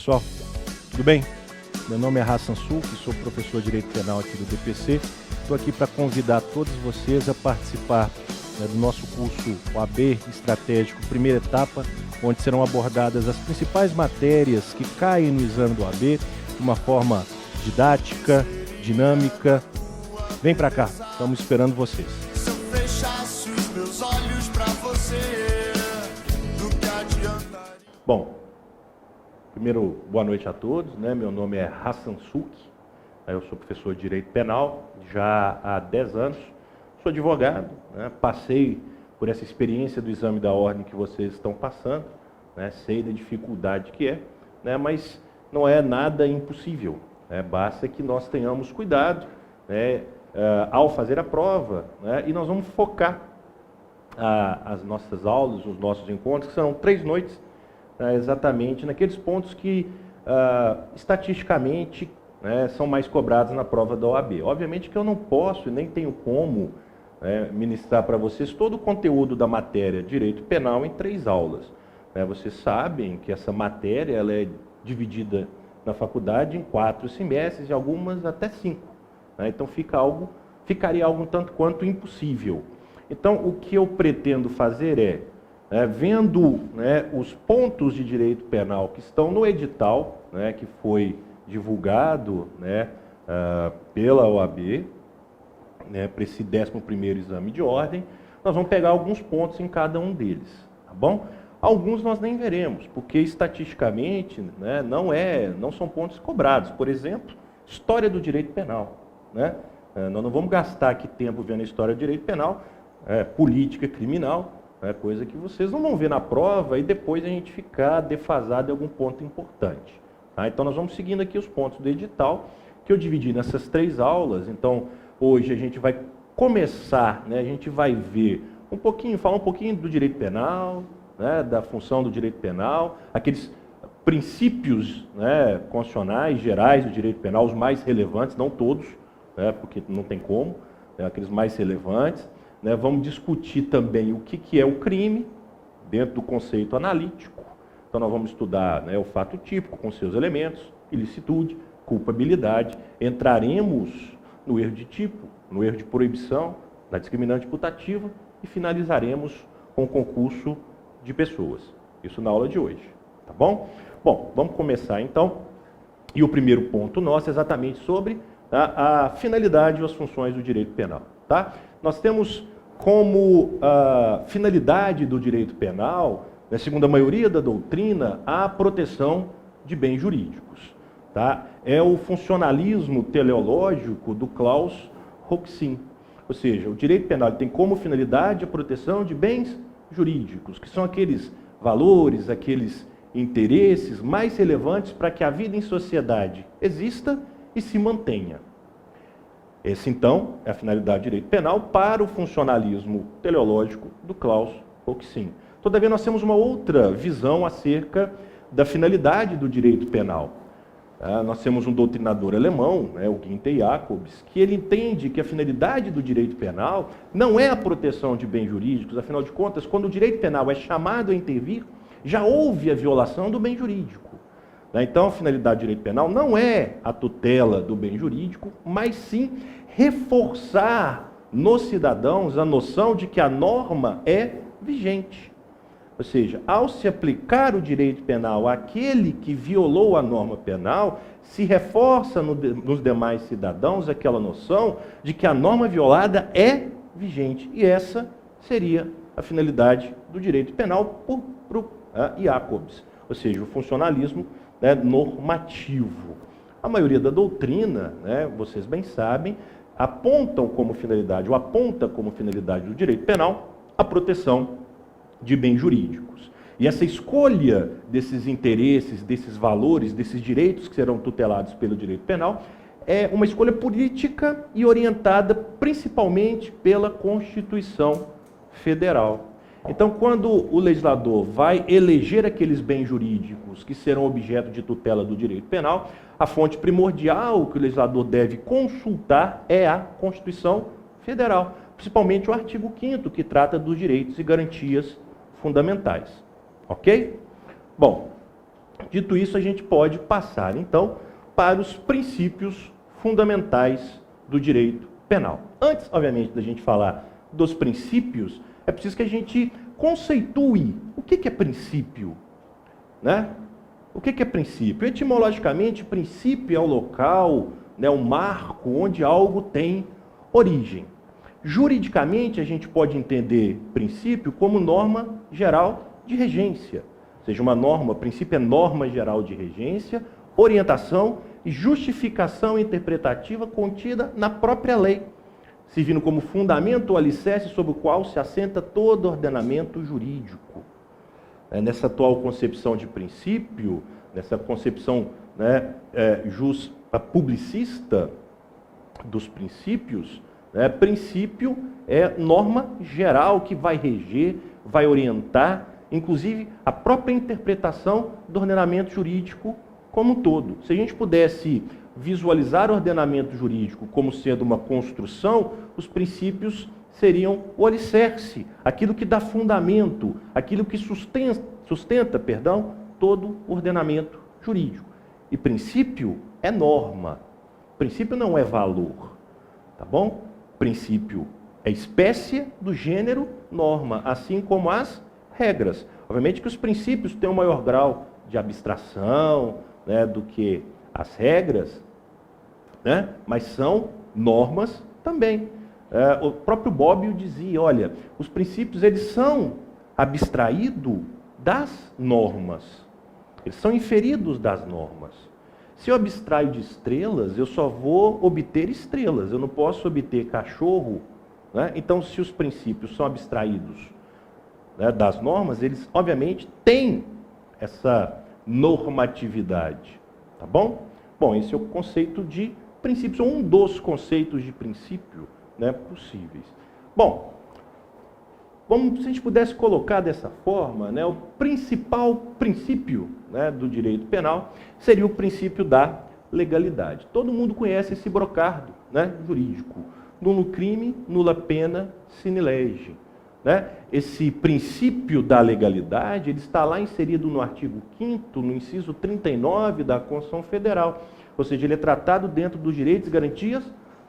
pessoal, tudo bem? Meu nome é Hassan Sulk, sou professor de Direito Penal aqui do DPC. Estou aqui para convidar todos vocês a participar do nosso curso OAB Estratégico, primeira etapa, onde serão abordadas as principais matérias que caem no exame do OAB de uma forma didática, dinâmica. Vem para cá, estamos esperando vocês. Se eu fechasse os meus olhos pra você, do que adiantaria? Bom, primeiro, boa noite a todos, Meu nome é Hassan Sulk, eu sou professor de Direito Penal já há 10 anos, sou advogado, passei por essa experiência do exame da ordem que vocês estão passando, sei da dificuldade que é, mas não é nada impossível, basta que nós tenhamos cuidado ao fazer a prova, e nós vamos focar as nossas aulas, os nossos encontros, que serão 3 noites, exatamente naqueles pontos que estatisticamente são mais cobrados na prova da OAB. Obviamente que eu não posso e nem tenho como ministrar para vocês todo o conteúdo da matéria Direito Penal em 3 aulas. Vocês sabem que essa matéria ela é dividida na faculdade em 4 semestres e algumas até 5. Então ficaria algo um tanto quanto impossível. Então o que eu pretendo fazer vendo os pontos de direito penal que estão no edital, que foi divulgado pela OAB, para esse 11º exame de ordem, nós vamos pegar alguns pontos em cada um deles, tá bom? Alguns nós nem veremos, porque estatisticamente não são pontos cobrados. Por exemplo, história do direito penal. Nós não vamos gastar aqui tempo vendo a história do direito penal, política criminal, coisa que vocês não vão ver na prova e depois a gente ficar defasado em algum ponto importante. Então nós vamos seguindo aqui os pontos do edital, que eu dividi nessas 3 aulas. Então hoje a gente vai começar, a gente vai ver falar um pouquinho do direito penal, da função do direito penal, aqueles princípios constitucionais gerais do direito penal, os mais relevantes, não todos, porque não tem como, aqueles mais relevantes. Vamos discutir também o que é o crime, dentro do conceito analítico. Então nós vamos estudar o fato típico com seus elementos, ilicitude, culpabilidade. Entraremos no erro de tipo, no erro de proibição, na discriminante putativa e finalizaremos com o concurso de pessoas. Isso na aula de hoje, tá bom? Bom, vamos começar então. E o primeiro ponto nosso é exatamente sobre a finalidade e as funções do direito penal, tá? Nós temos como finalidade do direito penal, segundo a maioria da doutrina, a proteção de bens jurídicos. Tá? É o funcionalismo teleológico do Klaus Roxin. Ou seja, o direito penal tem como finalidade a proteção de bens jurídicos, que são aqueles valores, aqueles interesses mais relevantes para que a vida em sociedade exista e se mantenha. Essa, então, é a finalidade do direito penal para o funcionalismo teleológico do Klaus Roxin. Todavia, nós temos uma outra visão acerca da finalidade do direito penal. Nós temos um doutrinador alemão, o Günther Jacobs, que ele entende que a finalidade do direito penal não é a proteção de bens jurídicos. Afinal de contas, quando o direito penal é chamado a intervir, já houve a violação do bem jurídico. Então, a finalidade do direito penal não é a tutela do bem jurídico, mas sim reforçar nos cidadãos a noção de que a norma é vigente. Ou seja, ao se aplicar o direito penal àquele que violou a norma penal, se reforça nos demais cidadãos aquela noção de que a norma violada é vigente. E essa seria a finalidade do direito penal por Jacobs, ou seja, o funcionalismo normativo. A maioria da doutrina, vocês bem sabem, aponta como finalidade do direito penal a proteção de bens jurídicos. E essa escolha desses interesses, desses valores, desses direitos que serão tutelados pelo direito penal é uma escolha política e orientada principalmente pela Constituição Federal. Então, quando o legislador vai eleger aqueles bens jurídicos que serão objeto de tutela do direito penal, a fonte primordial que o legislador deve consultar é a Constituição Federal, principalmente o artigo 5º, que trata dos direitos e garantias fundamentais. Ok? Bom, Dito isso, a gente pode passar, então, para os princípios fundamentais do direito penal. Antes, obviamente, da gente falar dos princípios, é preciso que a gente conceitue o que é princípio, né? O que é princípio? Etimologicamente, princípio é o local, né, o marco onde algo tem origem. Juridicamente, a gente pode entender princípio como norma geral de regência. Ou seja, uma norma, princípio é norma geral de regência, orientação e justificação interpretativa contida na própria lei, servindo como fundamento ou alicerce sobre o qual se assenta todo ordenamento jurídico. Nessa atual concepção de princípio, nessa concepção, né, publicista dos princípios, né, princípio é norma geral que vai reger, vai orientar, inclusive a própria interpretação do ordenamento jurídico como um todo. Se a gente pudesse visualizar o ordenamento jurídico como sendo uma construção, os princípios seriam o alicerce, aquilo que dá fundamento, aquilo que sustenta, todo o ordenamento jurídico. E princípio é norma. Princípio não é valor, tá bom? Princípio é espécie do gênero norma, assim como as regras. Obviamente que os princípios têm um maior grau de abstração, né, do que as regras, né, mas são normas também. O próprio Bobbio dizia, olha, os princípios eles são abstraídos das normas, eles são inferidos das normas. Se eu abstraio de estrelas, eu só vou obter estrelas, eu não posso obter cachorro, né? Então, se os princípios são abstraídos, né, das normas, eles obviamente têm essa normatividade, tá bom? Bom, esse é o conceito de princípios, ou um dos conceitos de princípio, né, possíveis. Bom, se a gente pudesse colocar dessa forma, né, o principal princípio, né, do direito penal seria o princípio da legalidade. Todo mundo conhece esse brocardo, né, jurídico. Nulo crime, nula pena, sine lege. Né? Esse princípio da legalidade ele está lá inserido no artigo 5º, no inciso 39 da Constituição Federal. Ou seja, ele é tratado dentro dos direitos e garantias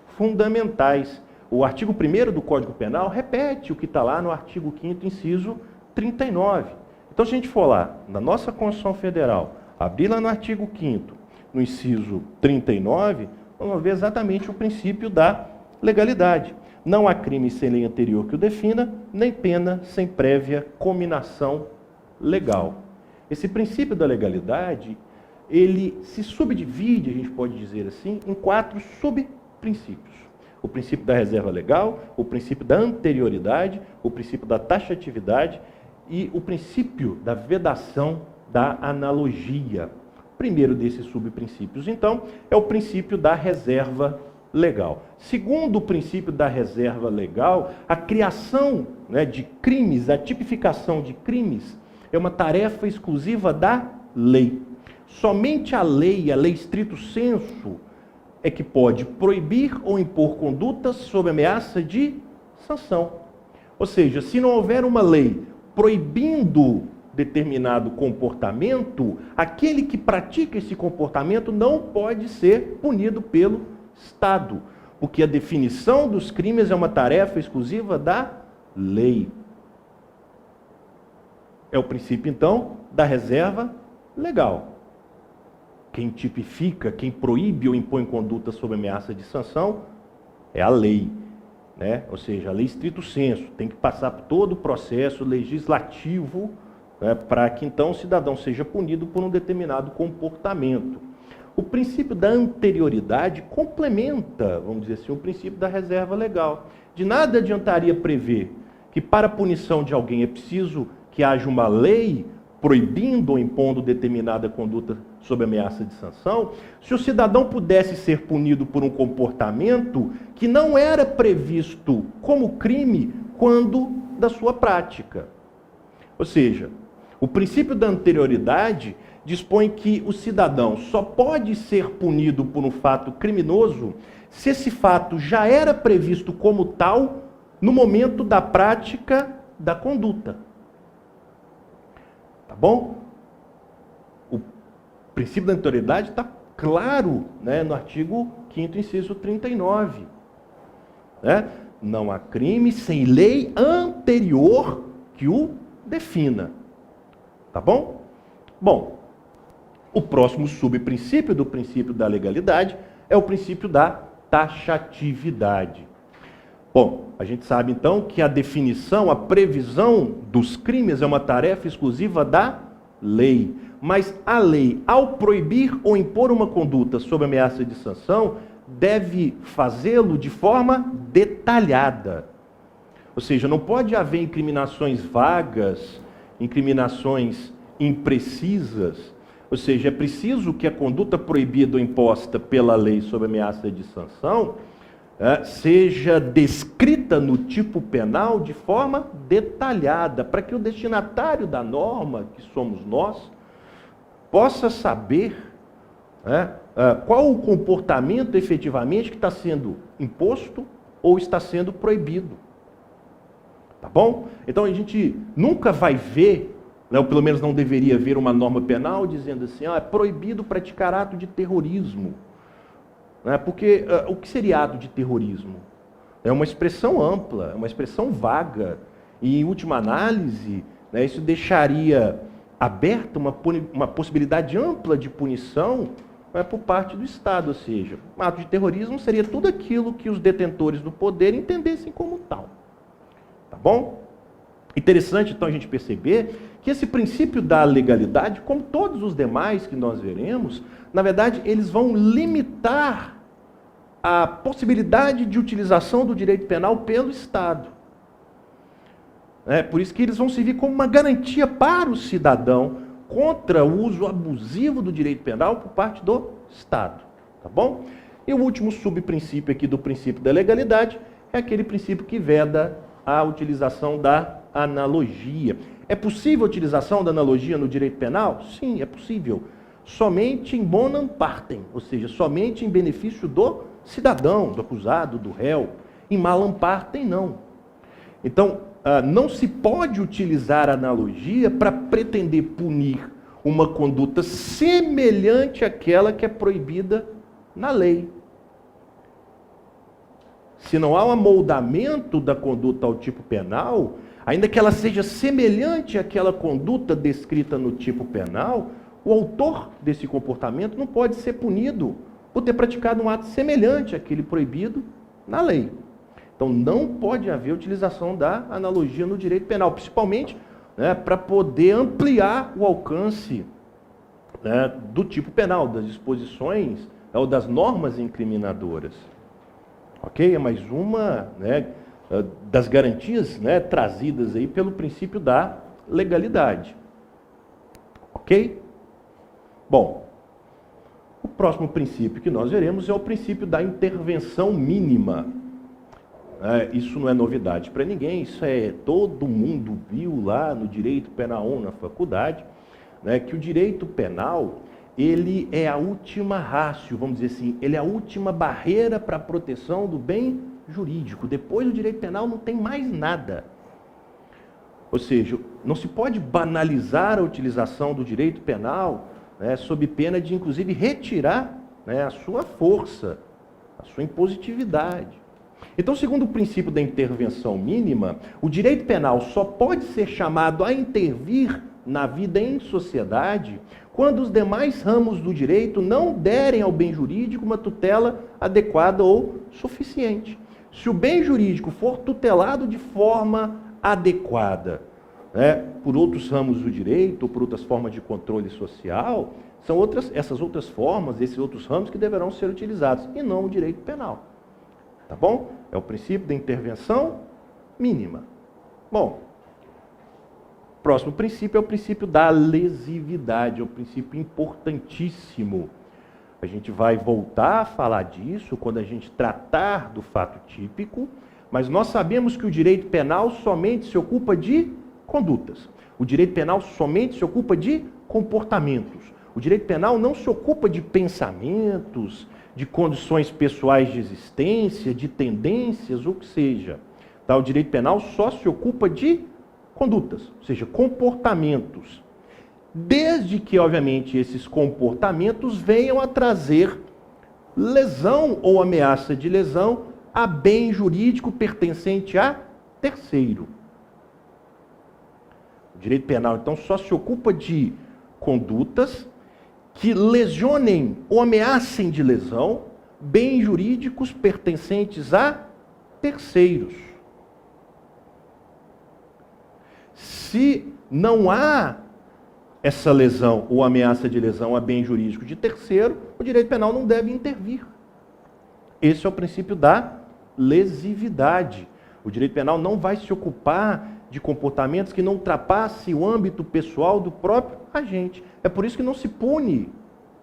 fundamentais. O artigo 1º do Código Penal repete o que está lá no artigo 5º, inciso 39. Então, se a gente for lá na nossa Constituição Federal, abrir lá no artigo 5º, no inciso 39, vamos ver exatamente o princípio da legalidade. Não há crime sem lei anterior que o defina, nem pena sem prévia cominação legal. Esse princípio da legalidade, ele se subdivide, a gente pode dizer assim, em 4 subprincípios. O princípio da reserva legal, o princípio da anterioridade, o princípio da taxatividade e o princípio da vedação da analogia. O primeiro desses subprincípios, então, é o princípio da reserva legal. Segundo o princípio da reserva legal, a criação, né, de crimes, a tipificação de crimes, é uma tarefa exclusiva da lei. Somente a lei stricto sensu, é que pode proibir ou impor condutas sob ameaça de sanção. Ou seja, se não houver uma lei proibindo determinado comportamento, aquele que pratica esse comportamento não pode ser punido pelo Estado, porque a definição dos crimes é uma tarefa exclusiva da lei. É o princípio, então, da reserva legal. Quem tipifica, quem proíbe ou impõe conduta sob ameaça de sanção é a lei, né? Ou seja, a lei stricto sensu tem que passar por todo o processo legislativo, né, para que então o cidadão seja punido por um determinado comportamento. O princípio da anterioridade complementa, vamos dizer assim, o princípio da reserva legal. De nada adiantaria prever que para a punição de alguém é preciso que haja uma lei proibindo ou impondo determinada conduta sob ameaça de sanção, se o cidadão pudesse ser punido por um comportamento que não era previsto como crime quando da sua prática. Ou seja, o princípio da anterioridade dispõe que o cidadão só pode ser punido por um fato criminoso se esse fato já era previsto como tal no momento da prática da conduta. Tá bom? princípio da anterioridade está claro, né, no artigo 5º, inciso 39. Né? Não há crime sem lei anterior que o defina. Tá bom? Bom, o próximo subprincípio do princípio da legalidade é o princípio da taxatividade. Bom, a gente sabe então que a definição, a previsão dos crimes é uma tarefa exclusiva da lei. Mas a lei, ao proibir ou impor uma conduta sob ameaça de sanção, deve fazê-lo de forma detalhada. Ou seja, não pode haver incriminações vagas, incriminações imprecisas. Ou seja, é preciso que a conduta proibida ou imposta pela lei sob ameaça de sanção seja descrita no tipo penal de forma detalhada, para que o destinatário da norma, que somos nós, possa saber qual o comportamento efetivamente que está sendo imposto ou está sendo proibido. Tá bom? Então a gente nunca vai ver, ou pelo menos não deveria ver, uma norma penal dizendo assim, é proibido praticar ato de terrorismo. Porque o que seria ato de terrorismo? É uma expressão ampla, é uma expressão vaga. E, em última análise, isso deixaria aberta uma possibilidade ampla de punição por parte do Estado. Ou seja, um ato de terrorismo seria tudo aquilo que os detentores do poder entendessem como tal. Tá bom? Interessante, então, a gente perceber que esse princípio da legalidade, como todos os demais que nós veremos, na verdade, eles vão limitar a possibilidade de utilização do direito penal pelo Estado. Por isso que eles vão servir como uma garantia para o cidadão contra o uso abusivo do direito penal por parte do Estado. Tá bom? E o último subprincípio aqui do princípio da legalidade é aquele princípio que veda a utilização da analogia. É possível a utilização da analogia no direito penal? Sim, é possível. Somente em bonam partem, ou seja, somente em benefício do cidadão, do acusado, do réu. Em malam partem, não. Então, não se pode utilizar a analogia para pretender punir uma conduta semelhante àquela que é proibida na lei. Se não há um amoldamento da conduta ao tipo penal, ainda que ela seja semelhante àquela conduta descrita no tipo penal, o autor desse comportamento não pode ser punido por ter praticado um ato semelhante àquele proibido na lei. Então, não pode haver utilização da analogia no direito penal, principalmente para poder ampliar o alcance do tipo penal, das disposições ou das normas incriminadoras. Ok? É mais uma das garantias trazidas aí pelo princípio da legalidade. Ok? Bom, o próximo princípio que nós veremos é o princípio da intervenção mínima. Isso não é novidade para ninguém, isso todo mundo viu lá no direito penal na faculdade, que o direito penal, ele é a última ratio, vamos dizer assim, ele é a última barreira para a proteção do bem jurídico. Depois do direito penal não tem mais nada. Ou seja, não se pode banalizar a utilização do direito penal, sob pena de, inclusive, retirar a sua força, a sua impositividade. Então, segundo o princípio da intervenção mínima, o direito penal só pode ser chamado a intervir na vida em sociedade quando os demais ramos do direito não derem ao bem jurídico uma tutela adequada ou suficiente. Se o bem jurídico for tutelado de forma adequada, por outros ramos do direito ou por outras formas de controle social, são essas outras formas, esses outros ramos que deverão ser utilizados, e não o direito penal. Tá bom? É o princípio da intervenção mínima. Bom, o próximo princípio é o princípio da lesividade, é um princípio importantíssimo. A gente vai voltar a falar disso quando a gente tratar do fato típico, mas nós sabemos que o direito penal somente se ocupa de condutas. O direito penal somente se ocupa de comportamentos. O direito penal não se ocupa de pensamentos, de condições pessoais de existência, de tendências, o que seja. O direito penal só se ocupa de condutas, ou seja, comportamentos. desde que, obviamente, esses comportamentos venham a trazer lesão ou ameaça de lesão a bem jurídico pertencente a terceiro. O direito penal, então, só se ocupa de condutas que lesionem ou ameacem de lesão bens jurídicos pertencentes a terceiros. Se não há essa lesão ou ameaça de lesão a bem jurídico de terceiro, o direito penal não deve intervir. Esse é o princípio da lesividade. O direito penal não vai se ocupar de comportamentos que não ultrapassem o âmbito pessoal do próprio agente. É por isso que não se pune,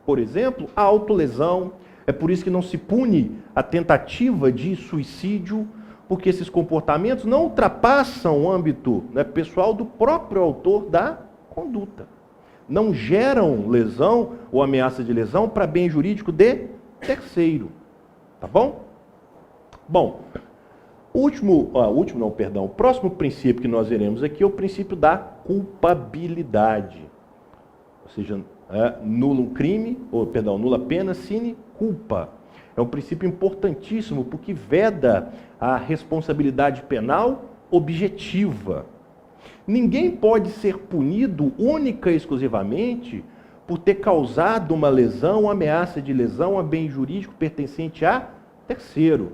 por exemplo, a autolesão, é por isso que não se pune a tentativa de suicídio, porque esses comportamentos não ultrapassam o âmbito, né, pessoal do próprio autor da conduta. Não geram lesão ou ameaça de lesão para bem jurídico de terceiro. Tá bom? Bom, o próximo princípio que nós veremos aqui é o princípio da culpabilidade. Ou seja, nula pena sine culpa. É um princípio importantíssimo porque veda a responsabilidade penal objetiva. Ninguém pode ser punido única e exclusivamente por ter causado uma lesão, uma ameaça de lesão a bem jurídico pertencente a terceiro.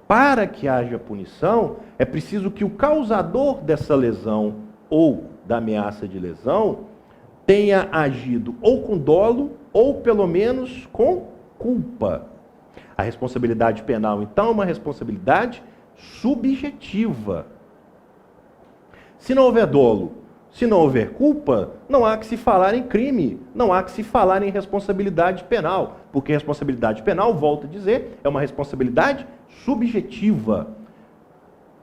Para que haja punição, é preciso que o causador dessa lesão ou da ameaça de lesão tenha agido ou com dolo ou pelo menos com culpa. A responsabilidade penal, então, é uma responsabilidade subjetiva. Se não houver dolo, se não houver culpa, não há que se falar em crime, não há que se falar em responsabilidade penal, porque responsabilidade penal, volto a dizer, é uma responsabilidade subjetiva.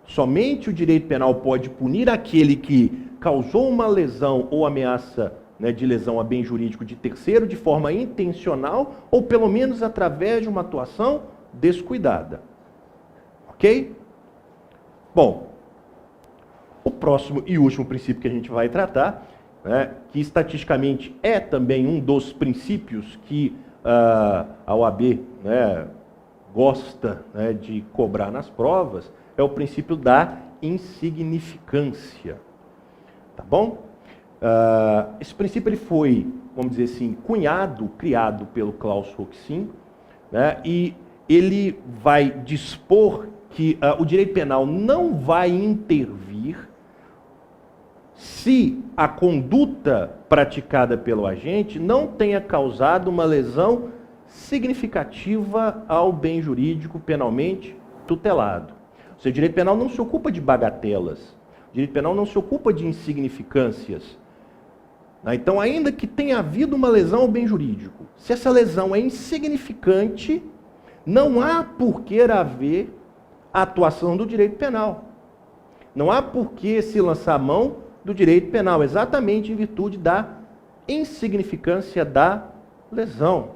Somente o direito penal pode punir aquele que causou uma lesão ou ameaça, né, de lesão a bem jurídico de terceiro de forma intencional ou pelo menos através de uma atuação descuidada. Ok? Bom, o próximo e último princípio que a gente vai tratar, né, que estatisticamente é também um dos princípios que a OAB, né, gosta, né, de cobrar nas provas, é o princípio da insignificância. Tá bom? Esse princípio ele foi, vamos dizer assim, criado pelo Klaus Roxin, né, e ele vai dispor que o direito penal não vai intervir se a conduta praticada pelo agente não tenha causado uma lesão significativa ao bem jurídico penalmente tutelado. Ou seja, o direito penal não se ocupa de bagatelas, o direito penal não se ocupa de insignificâncias. Então, ainda que tenha havido uma lesão ao bem jurídico, se essa lesão é insignificante, não há por que haver a atuação do direito penal. Não há por que se lançar a mão do direito penal, exatamente em virtude da insignificância da lesão.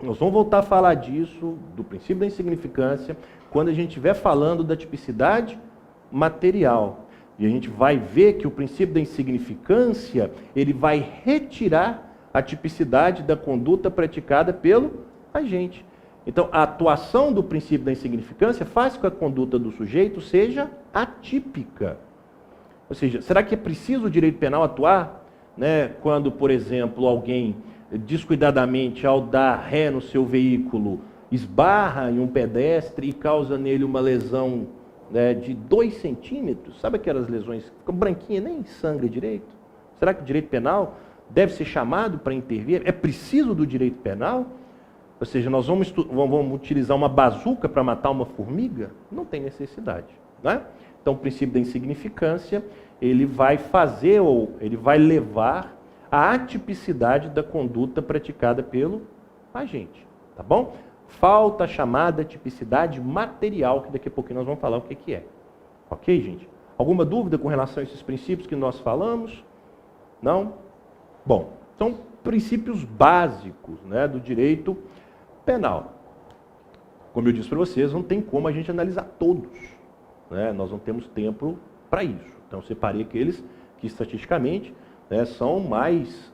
Nós vamos voltar a falar disso, do princípio da insignificância, quando a gente estiver falando da tipicidade material. E a gente vai ver que o princípio da insignificância, ele vai retirar a tipicidade da conduta praticada pelo agente. Então, a atuação do princípio da insignificância faz com que a conduta do sujeito seja atípica. Ou seja, será que é preciso o direito penal atuar, né, quando, por exemplo, alguém descuidadamente, ao dar ré no seu veículo, esbarra em um pedestre e causa nele uma lesão, né, de 2 centímetros? Sabe aquelas lesões que ficam branquinhas, nem sangra direito? Será que o direito penal deve ser chamado para intervir? É preciso do direito penal? Ou seja, nós vamos utilizar uma bazuca para matar uma formiga? Não tem necessidade, né? Então, o princípio da insignificância, ele vai fazer ou ele vai levar à atipicidade da conduta praticada pelo agente, tá bom? Falta a chamada tipicidade material, que daqui a pouquinho nós vamos falar o que é. Ok, gente? Alguma dúvida com relação a esses princípios que nós falamos? Não? Bom, são princípios básicos, né, do direito penal. Como eu disse para vocês, não tem como a gente analisar todos, né? Nós não temos tempo para isso. Então, separei aqueles que estatisticamente né, são mais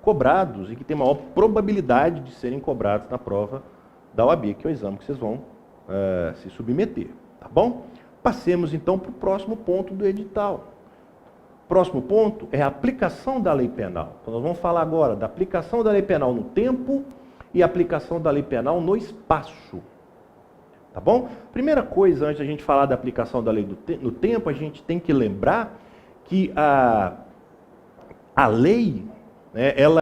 cobrados e que têm maior probabilidade de serem cobrados na prova da OAB, que é o exame que vocês vão se submeter, tá bom? Passemos então para o próximo ponto do edital. Próximo ponto é a aplicação da lei penal. Então, nós vamos falar agora da aplicação da lei penal no tempo e aplicação da lei penal no espaço. Tá bom? Primeira coisa, antes da gente falar da aplicação da lei no tempo, a gente tem que lembrar que a lei, né, ela